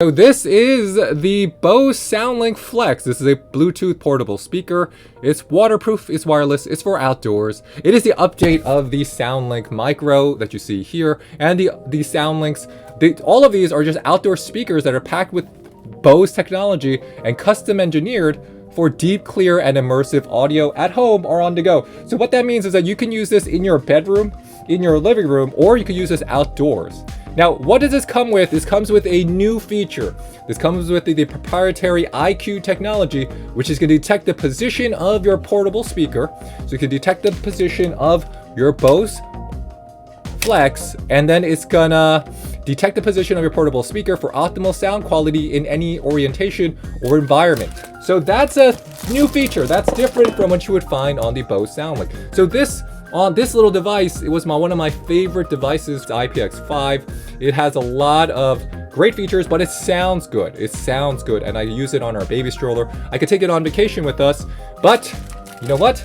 So this is the BOSE Soundlink Flex. This is a Bluetooth portable speaker. It's waterproof, it's wireless, it's for outdoors. It is the update of the Soundlink Micro that you see here, and the Soundlinks. All of these are just outdoor speakers that are packed with BOSE technology and custom engineered for deep, clear, and immersive audio at home or on the go. So what that means is that you can use this in your bedroom, in your living room, or you can use this outdoors. Now, what does this come with? This comes with a new feature. This comes with the proprietary IQ technology, which is going to detect the position of your portable speaker. So you can detect the position of your BOSE Flex, and then it's gonna detect the position of your portable speaker for optimal sound quality in any orientation or environment. So that's a new feature. That's different from what you would find on the BOSE Soundlink. So on this little device, it was one of my favorite devices, the IPX5. It has a lot of great features, but it sounds good. It sounds good, and I use it on our baby stroller. I could take it on vacation with us, but you know what?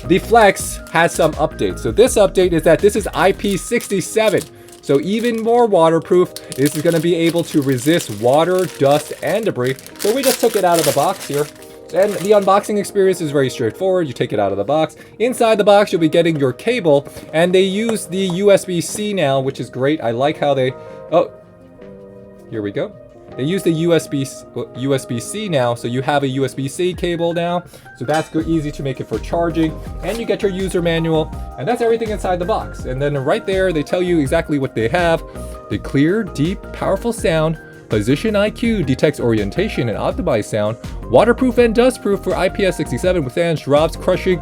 The Flex has some updates. So this update is that this is IP67. So even more waterproof. This is going to be able to resist water, dust, and debris. So we just took it out of the box here. And the unboxing experience is very straightforward. You take it out of the box. Inside the box, you'll be getting your cable, and they use the USB-C now, which is great. I like how they, oh, here we go. They use the USB-C now, so you have a USB-C cable now. So that's good, easy to make it for charging. And you get your user manual, and that's everything inside the box. And then right there, they tell you exactly what they have. The clear, deep, powerful sound. Position IQ detects orientation and optimized sound. Waterproof and dustproof for IPS67, withstands drops, crushing,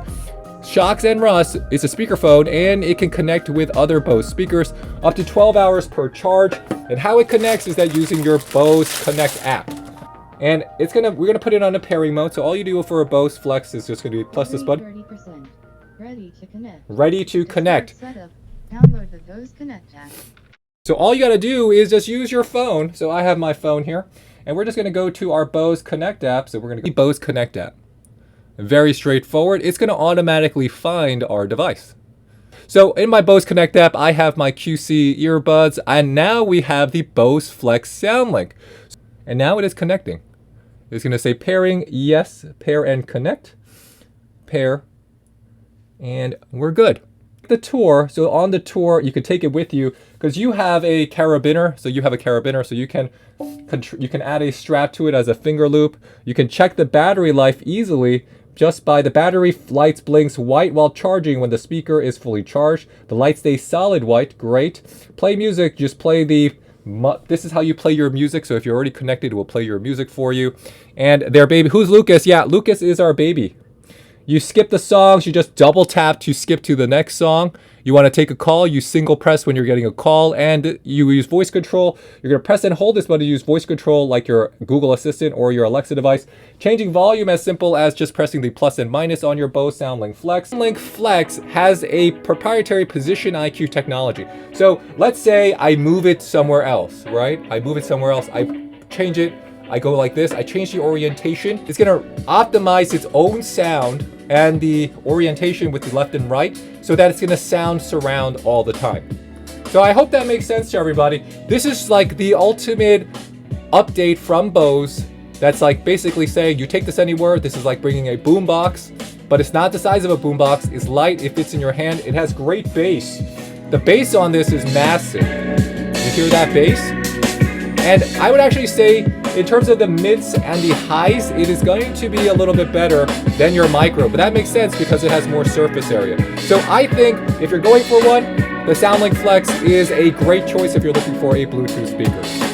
shocks, and rust. It's a speakerphone, and it can connect with other BOSE speakers up to 12 hours per charge. And how it connects is that using your BOSE Connect app. And we're gonna put it on a pairing mode. So all you do for a BOSE Flex is just gonna be plus this button. 30%. Ready to connect. Ready to connect. Setup. Download the BOSE Connect app. So all you gotta do is just use your phone. So I have my phone here, and we're just gonna go to our BOSE Connect app. So we're gonna go to the BOSE Connect app. Very straightforward. It's gonna automatically find our device. So in my BOSE Connect app, I have my QC earbuds, and now we have the BOSE Flex Soundlink. And now it is connecting. It's gonna say pairing, yes, pair and connect, pair, and we're good. The tour, so on the tour, you can take it with you because you have a carabiner. So you can add a strap to it as a finger loop. You can check the battery life easily just by the battery lights blinks white while charging when the speaker is fully charged. The light stays solid white, great. Play music, just play this is how you play your music. So if you're already connected, it will play your music for you. And their baby, who's Lucas? Yeah, Lucas is our baby. You skip the songs, you just double tap to skip to the next song. You want to take a call, you single press when you're getting a call, and you use voice control. You're going to press and hold this button to use voice control like your Google Assistant or your Alexa device. Changing volume as simple as just pressing the plus and minus on your BOSE Soundlink Flex. Soundlink Flex has a proprietary position IQ technology. So let's say I move it somewhere else, right? I move it somewhere else, I change it. I go like this, I change the orientation. It's gonna optimize its own sound and the orientation with the left and right so that it's gonna sound surround all the time. So I hope that makes sense to everybody. This is like the ultimate update from BOSE that's like basically saying you take this anywhere. This is like bringing a boombox, but it's not the size of a boombox. It's light, it fits in your hand. It has great bass. The bass on this is massive. You hear that bass? And I would actually say, in terms of the mids and the highs, it is going to be a little bit better than your micro, but that makes sense because it has more surface area. So I think if you're going for one, the Soundlink Flex is a great choice if you're looking for a Bluetooth speaker.